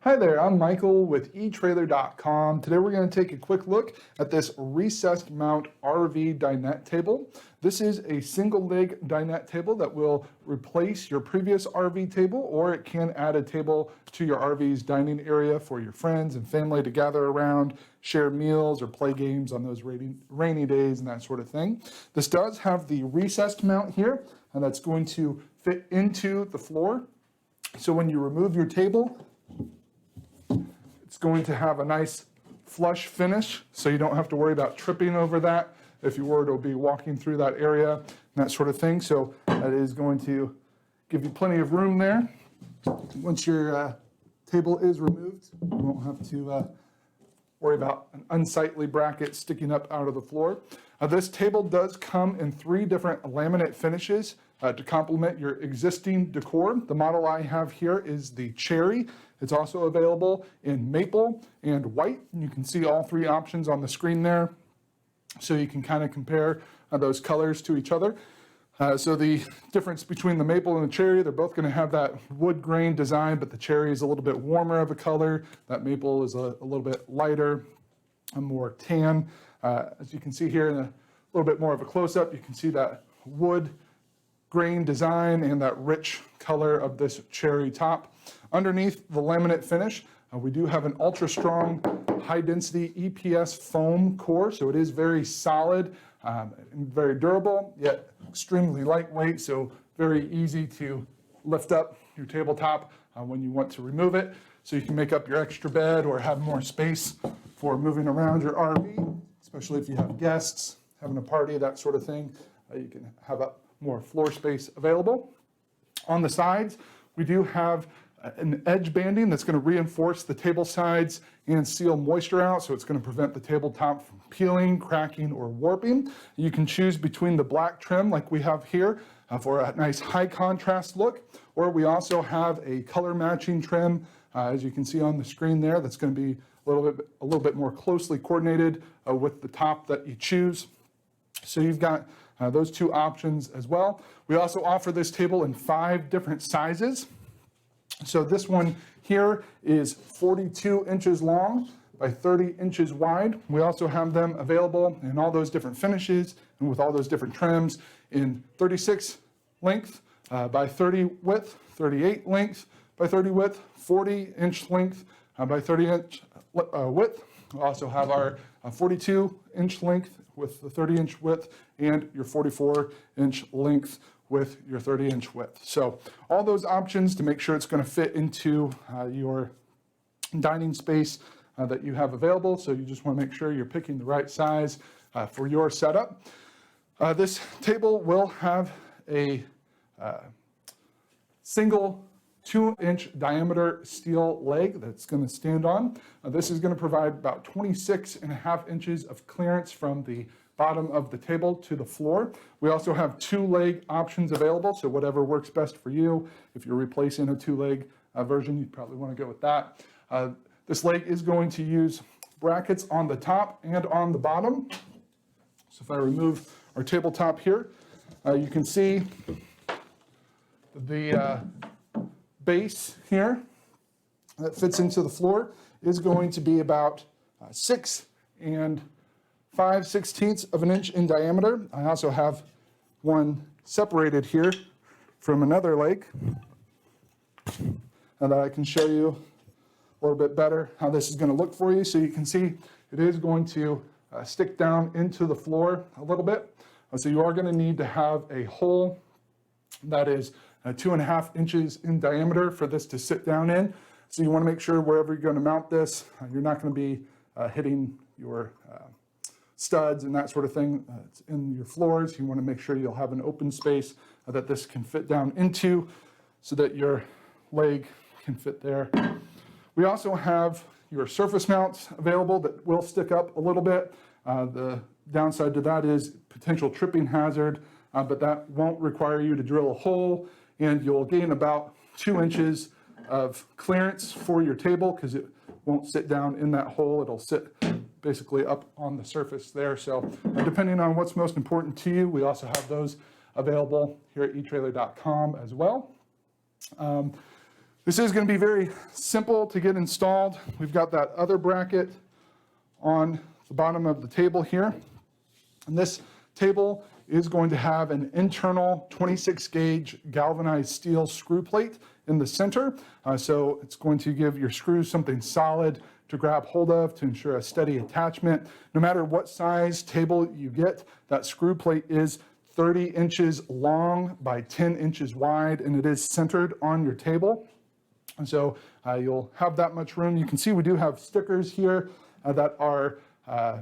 Hi there, I'm Michael with etrailer.com. Today we're going to take a quick look at this Recessed-Mount RV Dinette Table. This is a single leg dinette table that will replace your previous RV table, or it can add a table to your RV's dining area for your friends and family to gather around, share meals or play games on those rainy days and that sort of thing. This does have the recessed mount here, and that's going to fit into the floor. So when you remove your table, it's going to have a nice flush finish, so you don't have to worry about tripping over that if you were to be walking through that area and that sort of thing. So that is going to give you plenty of room there. Once your table is removed, you won't have to worry about an unsightly bracket sticking up out of the floor. This table does come in 3 different laminate finishes to complement your existing decor. The model I have here is the cherry. It's also available in maple and white. You can see all 3 options on the screen there, so you can kind of compare those colors to each other. So the difference between the maple and the cherry, they're both going to have that wood grain design, but the cherry is a little bit warmer of a color. That maple is a little bit lighter and more tan. As you can see here in a little bit more of a close-up, you can see that wood grain design and that rich color of this cherry top. Underneath the laminate finish, we do have an ultra strong high density EPS foam core, so it is very solid and very durable, yet extremely lightweight, so very easy to lift up your tabletop when you want to remove it, so you can make up your extra bed or have more space for moving around your RV, especially if you have guests, having a party, that sort of thing. You can have more floor space available. On the sides, we do have an edge banding that's going to reinforce the table sides and seal moisture out, so it's going to prevent the tabletop from peeling, cracking, or warping. You can choose between the black trim like we have here for a nice high contrast look, or we also have a color matching trim, as you can see on the screen there, that's going to be a little bit more closely coordinated with the top that you choose. So you've got those 2 options as well. We also offer this table in 5 different sizes. So this one here is 42 inches long by 30 inches wide. We also have them available in all those different finishes and with all those different trims in 36 length by 30 width, 38 length by 30 width, 40 inch length by 30 inch width. We also have our 42 inch length with the 30 inch width and your 44 inch length with your 30 inch width. So all those options to make sure it's going to fit into your dining space that you have available. So you just want to make sure you're picking the right size for your setup. This table will have a single 2-inch diameter steel leg that's going to stand on. This is going to provide about 26.5 inches of clearance from the bottom of the table to the floor. We also have 2-leg options available, so whatever works best for you. If you're replacing a 2-leg version, you'd probably want to go with that. This leg is going to use brackets on the top and on the bottom. So if I remove our tabletop here, you can see the base here that fits into the floor is going to be about 6 5/16 of an inch in diameter. I also have one separated here from another leg, and that I can show you a little bit better how this is going to look for you. So you can see it is going to stick down into the floor a little bit. So you are going to need to have a hole that is 2.5 inches in diameter for this to sit down in. So you want to make sure wherever you're going to mount this, you're not going to be hitting your studs and that sort of thing. It's in your floors. You want to make sure you'll have an open space that this can fit down into so that your leg can fit there. We also have your surface mounts available that will stick up a little bit. The downside to that is potential tripping hazard, but that won't require you to drill a hole, and you'll gain about 2 inches of clearance for your table because it won't sit down in that hole. It'll sit basically up on the surface there. So depending on what's most important to you, we also have those available here at etrailer.com as well. This is going to be very simple to get installed. We've got that other bracket on the bottom of the table here. And this table is going to have an internal 26 gauge galvanized steel screw plate in the center. So it's going to give your screws something solid to grab hold of to ensure a steady attachment. No matter what size table you get, that screw plate is 30 inches long by 10 inches wide, and it is centered on your table. And so you'll have that much room. You can see we do have stickers here that are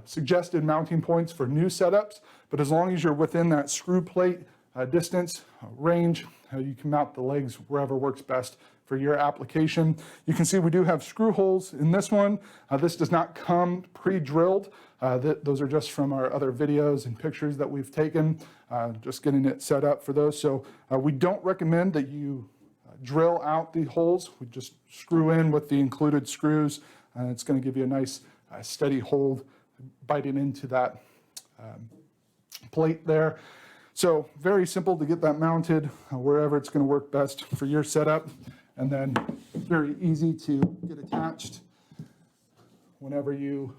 suggested mounting points for new setups, but as long as you're within that screw plate distance range, you can mount the legs wherever works best for your application. You can see we do have screw holes in this one. This does not come pre-drilled. Those are just from our other videos and pictures that we've taken, just getting it set up for those. So we don't recommend that you drill out the holes. We just screw in with the included screws, and it's going to give you a nice steady hold biting into that plate there. So very simple to get that mounted wherever it's going to work best for your setup, and then very easy to get attached whenever you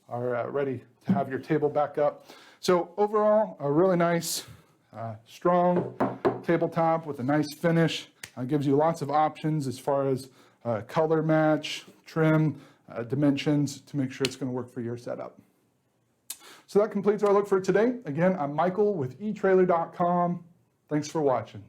are ready to have your table back up. So overall, a really nice, strong tabletop with a nice finish. Gives you lots of options as far as color match, trim, dimensions to make sure it's going to work for your setup. So that completes our look for today. Again, I'm Michael with etrailer.com. Thanks for watching.